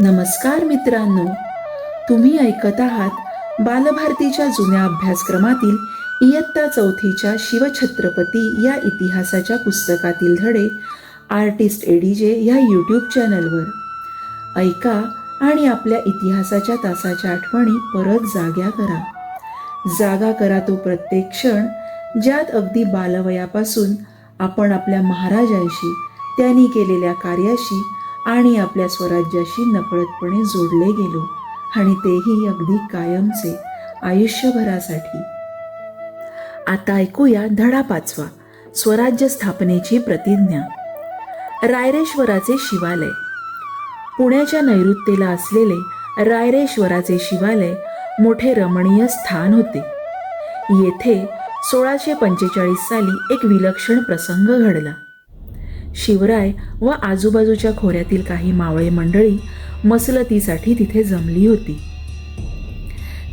नमस्कार मित्रांनो, तुम्ही ऐकत आहात बालभारतीच्या जुन्या अभ्यासक्रमातील इयत्ता चौथीच्या शिवछत्रपती या इतिहासाच्या पुस्तकातील धडे आर्टिस्ट एडीजे ह्या यूट्यूब चॅनलवर. ऐका आणि आपल्या इतिहासाच्या तासाच्या आठवणी परत जाग्या करा. जागा करा तो प्रत्येक क्षण ज्यात अगदी बालवयापासून आपण आपल्या महाराजांशी, त्यांनी केलेल्या कार्याशी आणि आपल्या स्वराज्याशी नकळतपणे जोडले गेलो, आणि तेही अगदी कायमचे, आयुष्यभरासाठी. आता ऐकूया धडा 5, स्वराज्य स्थापनेची प्रतिज्ञा. रायरेश्वराचे शिवालय. पुण्याच्या नैऋत्येला असलेले रायरेश्वराचे शिवालय मोठे रमणीय स्थान होते. येथे 1645 साली एक विलक्षण प्रसंग घडला. शिवराय व आजूबाजूच्या खोऱ्यातील काही मावळे मंडळी मसलतीसाठी तिथे जमली होती.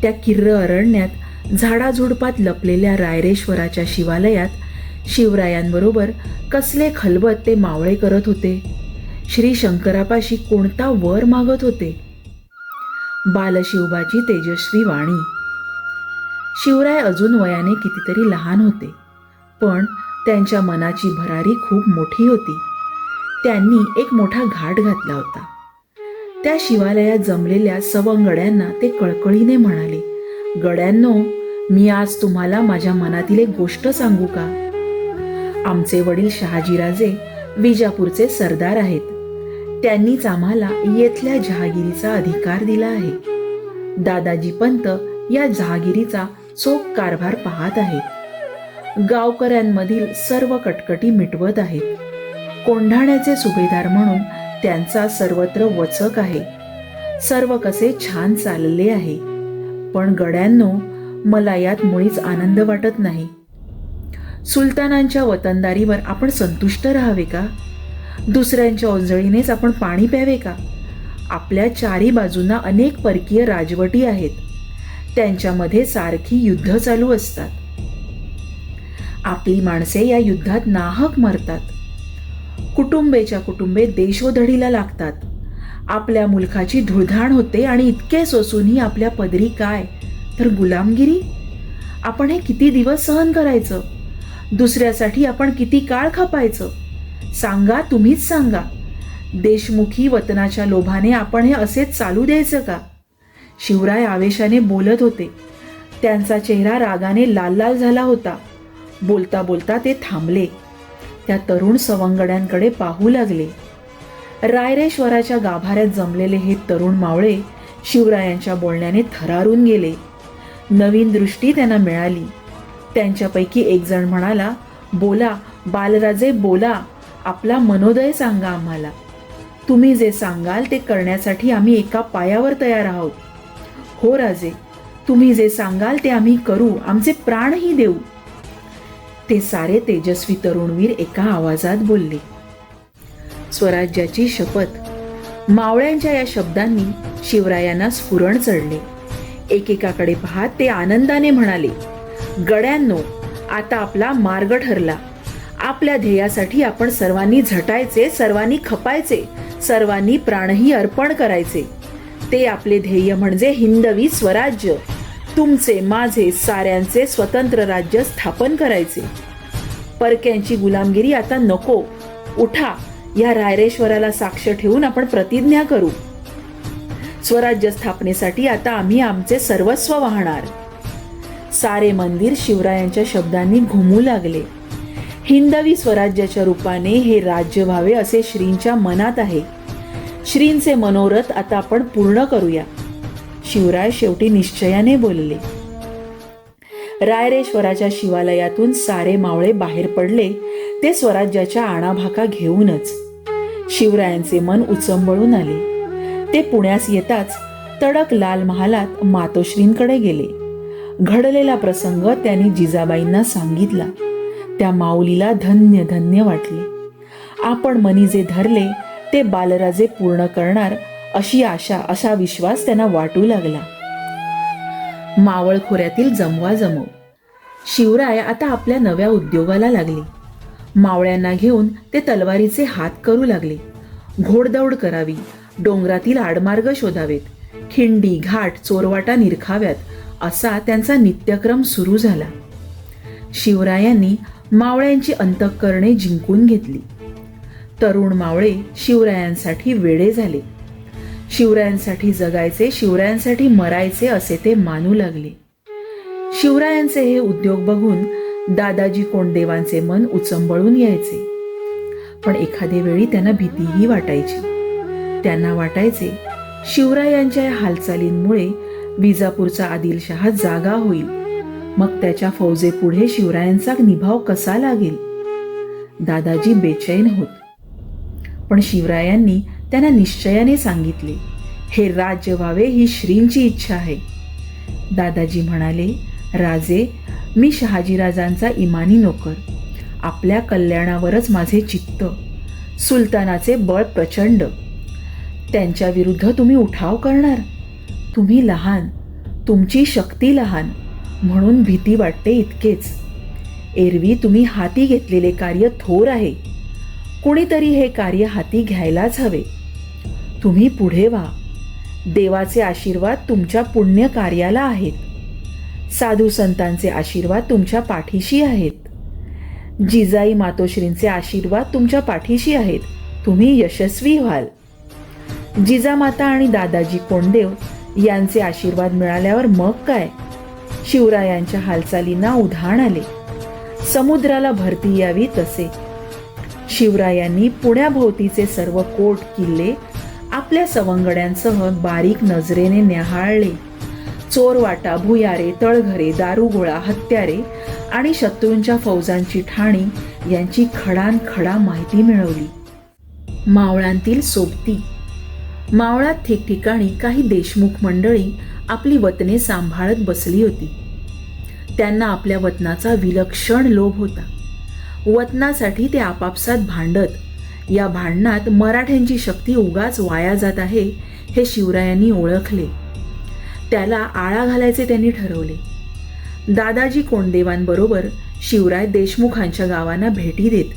त्या किर्र अरण्यात झाडाझुडपात लपलेल्या रायरेश्वराच्या शिवालयात शिवरायांबरोबर कसले खलबत ते मावळे करत होते. श्री शंकरापाशी कोणता वर मागत होते. बालशिवबाची तेजस्वी वाणी. शिवराय अजून वयाने कितीतरी लहान होते, पण त्यांच्या मनाची भरारी खूप मोठी होती. त्यांनी एक मोठा घाट घातला होता. त्या शिवालयात जमलेल्या सवंगड्यांना ते कळकळीने म्हणाले, गड्यांनो, मी आज तुम्हाला माझ्या मनातील एक गोष्ट सांगू का? आमचे वडील शहाजीराजे विजापूरचे सरदार आहेत. त्यांनीच आम्हाला येथल्या जहागिरीचा अधिकार दिला आहे. दादाजी पंत या जहागिरीचा चोख कारभार पाहत आहेत. गावकऱ्यांमधील सर्व कटकटी मिटवत आहेत. कोंढाण्याचे सुभेदार म्हणून त्यांचा सर्वत्र वचक आहे. सर्व कसे छान चालले आहे. पण गड्यांनो, मला यात मुळीच आनंद वाटत नाही. सुलतानांच्या वतनदारीवर आपण संतुष्ट राहावे का? दुसऱ्यांच्या ओंजळीनेच आपण पाणी प्यावे का? आपल्या चारी बाजूंना अनेक परकीय राजवटी आहेत. त्यांच्यामध्ये सारखी युद्ध चालू असतात. आपली माणसे या युद्धात नाहक मरतात. कुटुंबेच्या कुटुंबे देशोधडीला लागतात. आपल्या मुलखाची धुळधाण होते आणि इतके सोसूनही आपल्या पदरी काय तर गुलामगिरी. आपण हे किती दिवस सहन करायचं? दुसऱ्यासाठी आपण किती काळ खपायचं? सांगा, तुम्हीच सांगा. देशमुखी वतनाच्या लोभाने आपण हे असेच चालू द्यायचं का? शिवराय आवेशाने बोलत होते. त्यांचा चेहरा रागाने लाल लाल झाला होता. बोलता बोलता ते थांबले. त्या तरुण सवंगड्यांकडे पाहू लागले. रायरेश्वराच्या गाभाऱ्यात जमलेले हे तरुण मावळे शिवरायांच्या बोलण्याने थरारून गेले. नवीन दृष्टी त्यांना मिळाली. त्यांच्यापैकी एक जण म्हणाला, बोला बालराजे, बोला. आपला मनोदय सांगा आम्हाला. तुम्ही जे सांगाल ते करण्यासाठी आम्ही एका पायावर तयार आहोत. हो राजे, तुम्ही जे सांगाल ते आम्ही करू, आमचे प्राणही देऊ. ते सारे तेजस्वी तरुणवीर एका आवाजात बोलले. स्वराज्याची शपथ. मावळ्यांच्या या शब्दांनी शिवरायांना स्फुरण चढले. एकेकाकडे पाहत ते आनंदाने म्हणाले, गड्यांनो, आता आपला मार्ग ठरला. आपल्या ध्येयासाठी आपण सर्वांनी झटायचे, सर्वांनी खपायचे, सर्वांनी प्राणही अर्पण करायचे. ते आपले ध्येय म्हणजे हिंदवी स्वराज्य. तुमचे, माझे, साऱ्यांचे स्वतंत्र राज्य स्थापन करायचे. परक्यांची गुलामगिरी आता नको. उठा, या रायरेश्वराला साक्ष ठेवून आपण प्रतिज्ञा करू. स्वराज्य स्थापनेसाठी आता आम्ही आमचे सर्वस्व वाहणार. सारे मंदिर शिवरायांच्या शब्दांनी घुमू लागले. हिंदवी स्वराज्याच्या रूपाने हे राज्य व्हावे असे श्रींच्या मनात आहे. श्रींचे मनोरथ आता आपण पूर्ण करूया. शिवराय शेवटी निश्चयाने बोलले. रायरेश्वराच्या शिवालयातून सारे मावळे बाहेर पडले, ते स्वराज्याच्या आणाभाका घेऊनच. शिवरायांचे मन उचंबळून आले. ते पुण्यास येताच तडक लाल महालात मातोश्रींकडे गेले. घडलेला प्रसंग त्यांनी जिजाबाईंना सांगितला. त्या माऊलीला धन्य धन्य वाटले. आपण मनी जे धरले ते बालराजे पूर्ण करणार अशी आशा, असा विश्वास त्यांना वाटू लागला. मावळ खोऱ्यातील जमवाजमव. शिवराय आता आपल्या नव्या उद्योगाला लागले. मावळ्यांना घेऊन ते तलवारीचे हात करू लागले. घोडदौड करावी डोंगरातील आडमार्ग शोधावेत, खिंडी घाट चोरवाटा निरखाव्यात, असा त्यांचा नित्यक्रम सुरू झाला. शिवरायांनी मावळ्यांची अंतःकरणे जिंकून घेतली. तरुण मावळे शिवरायांसाठी वेडे झाले. शिवरायांसाठी जगायचे, शिवरायांसाठी मरायचे असे ते मानू लागले. शिवरायांचे हे उद्योग बघून दादाजी कोंडदेवांचे मन उचंबळून यायचे. पण एखादे वेळी त्यांना भीतीही वाटायची. त्यांना वाटायचे शिवरायांच्या या हालचालींमुळे विजापूरचा आदिलशहा जागा होईल, मग त्याच्या फौजेपुढे शिवरायांचा निभाव कसा लागेल. दादाजी बेचैन होत. पण शिवरायांनी त्यांना निश्चयाने सांगितले, हे राज्य व्हावे ही श्रींची इच्छा आहे. दादाजी म्हणाले, राजे, मी शहाजीराजांचा इमानी नोकर. आपल्या कल्याणावरच माझे चित्त. सुलतानाचे बळ प्रचंड. त्यांच्या विरुद्ध तुम्ही उठाव करणार. तुम्ही लहान, तुमची शक्ती लहान, म्हणून भीती वाटते इतकेच. एरवी तुम्ही हाती घेतलेले कार्य थोर आहे. कुणीतरी हे कार्य हाती घ्यायलाच हवे. तुम्ही पुढे व्हा. देवाचे आशीर्वाद तुमच्या पुण्य कार्याला आहेत. साधू संतांचे आशीर्वाद तुमच्या पाठीशी आहेत. जिजाई मातोश्रींचे आशीर्वाद तुमच्या पाठीशी आहेत. तुम्ही यशस्वी व्हाल. जिजामाता आणि दादाजी कोंडदेव यांचे आशीर्वाद मिळाल्यावर मग काय, शिवरायांच्या हालचालींना उधाण आले. समुद्राला भरती यावी तसे. शिवरायांनी पुण्याभोवतीचे सर्व कोट किल्ले आपल्या सवंगड्यांसह बारीक नजरेने न्याहाळले. चोरवाटा, भुयारे, तळघरे, दारुगोळा, हत्यारे आणि शत्रूंच्या फौजांची ठाणी यांची खडानखडा माहिती मिळवली. मावळांतील सोबती. मावळात ठिकठिकाणी काही देशमुख मंडळी आपली वतने सांभाळत बसली होती. त्यांना आपल्या वतनाचा विलक्षण लोभ होता. वतनासाठी ते आपापसात भांडत. या भांडणात मराठ्यांची शक्ती उगाच वाया जात आहे हे शिवरायांनी ओळखले. त्याला आळा घालायचे त्यांनी ठरवले. दादाजी कोंडदेवांबरोबर शिवराय देशमुखांच्या गावांना भेटी देत,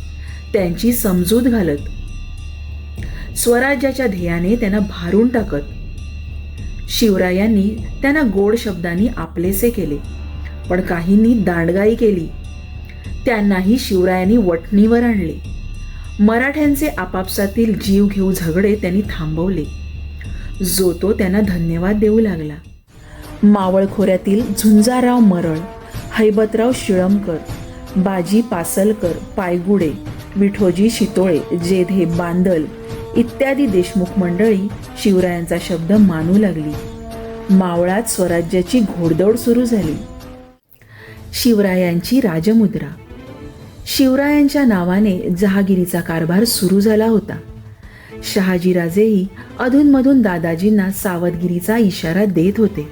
त्यांची समजूत घालत, स्वराज्याच्या ध्येयाने त्यांना भारून टाकत. शिवरायांनी त्यांना गोड शब्दांनी आपलेसे केले, पण काहींनी दांडगाई केली. त्यांनाही शिवरायांनी वठणीवर आणले. मराठ्यांचे आपापसातील जीव घेऊ झगडे त्यांनी थांबवले. जो तो त्यांना धन्यवाद देऊ लागला. मावळ खोऱ्यातील झुंजाराव मरळ, हैबतराव शिळमकर, बाजी पासलकर, पायगुडे, विठोजी शितोळे, जेधे बांदल इत्यादी देशमुख मंडळी शिवरायांचा शब्द मानू लागली. मावळात स्वराज्याची घोडदौड सुरू झाली. शिवरायांची राजमुद्रा. शिवरायांच्या नावाने जहागिरीचा कारभार सुरू झाला होता. शहाजीराजेही अधूनमधून दादाजींना सावधगिरीचा इशारा देत होते.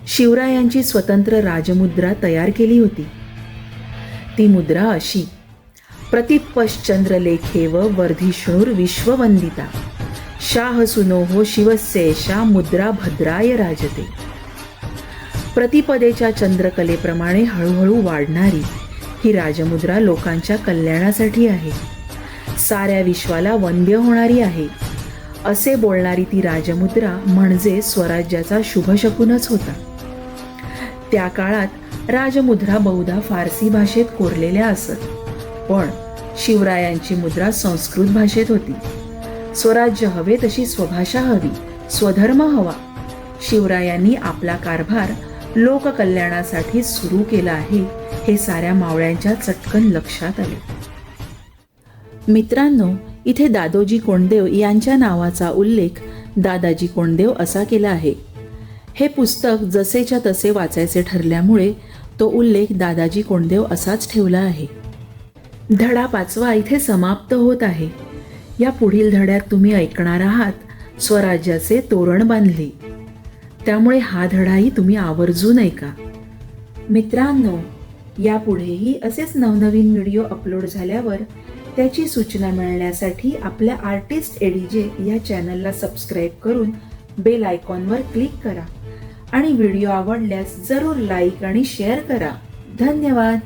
शिवरायांची स्वतंत्र राजमुद्रा तयार केली होती. ती मुद्रा अशी: प्रतिपश्चंद्रलेखेव वर्धिष्णुर विश्ववंदिता, शाह सुनोहो शिवस्येषा मुद्रा भद्राय राजते. प्रतिपदेच्या चंद्रकलेप्रमाणे हळूहळू वाढणारी ही राजमुद्रा लोकांच्या कल्याणासाठी आहे. साऱ्या विश्वाला वंद्य होणारी आहे, असे बोलणारी ती राजमुद्रा म्हणजे स्वराज्याचा शुभशकुनच होता. त्या काळात राजमुद्रा बहुधा फारसी भाषेत कोरलेल्या असत, पण शिवरायांची मुद्रा संस्कृत भाषेत होती. स्वराज्य हवे तशी स्वभाषा हवी, स्वधर्म हवा. शिवरायांनी आपला कारभार लोककल्याणासाठी सुरू केला आहे हे साऱ्या मावळ्यांच्या चटकन लक्षात आले. मित्रांनो, इथे दादोजी कोंडदेव यांच्या नावाचा उल्लेख दादाजी कोंडदेव असा केला आहे. हे पुस्तक जसेच्या तसे वाचायचे ठरल्यामुळे तो उल्लेख दादाजी कोंडदेव असाच ठेवला आहे. धडा 5 इथे समाप्त होत आहे. या पुढील धड्यात तुम्ही ऐकणार आहात स्वराज्याचे तोरण बांधले. त्यामुळे हा धडाही तुम्ही आवर्जून ऐका. मित्रांनो, यापुढेही असेच नवनवीन व्हिडिओ अपलोड झाल्यावर त्याची सूचना मिळण्यासाठी आपल्या आर्टिस्ट एडीजे या चॅनलला सबस्क्राईब करून बेल आयकॉनवर क्लिक करा आणि व्हिडिओ आवडल्यास जरूर लाईक आणि शेअर करा. धन्यवाद.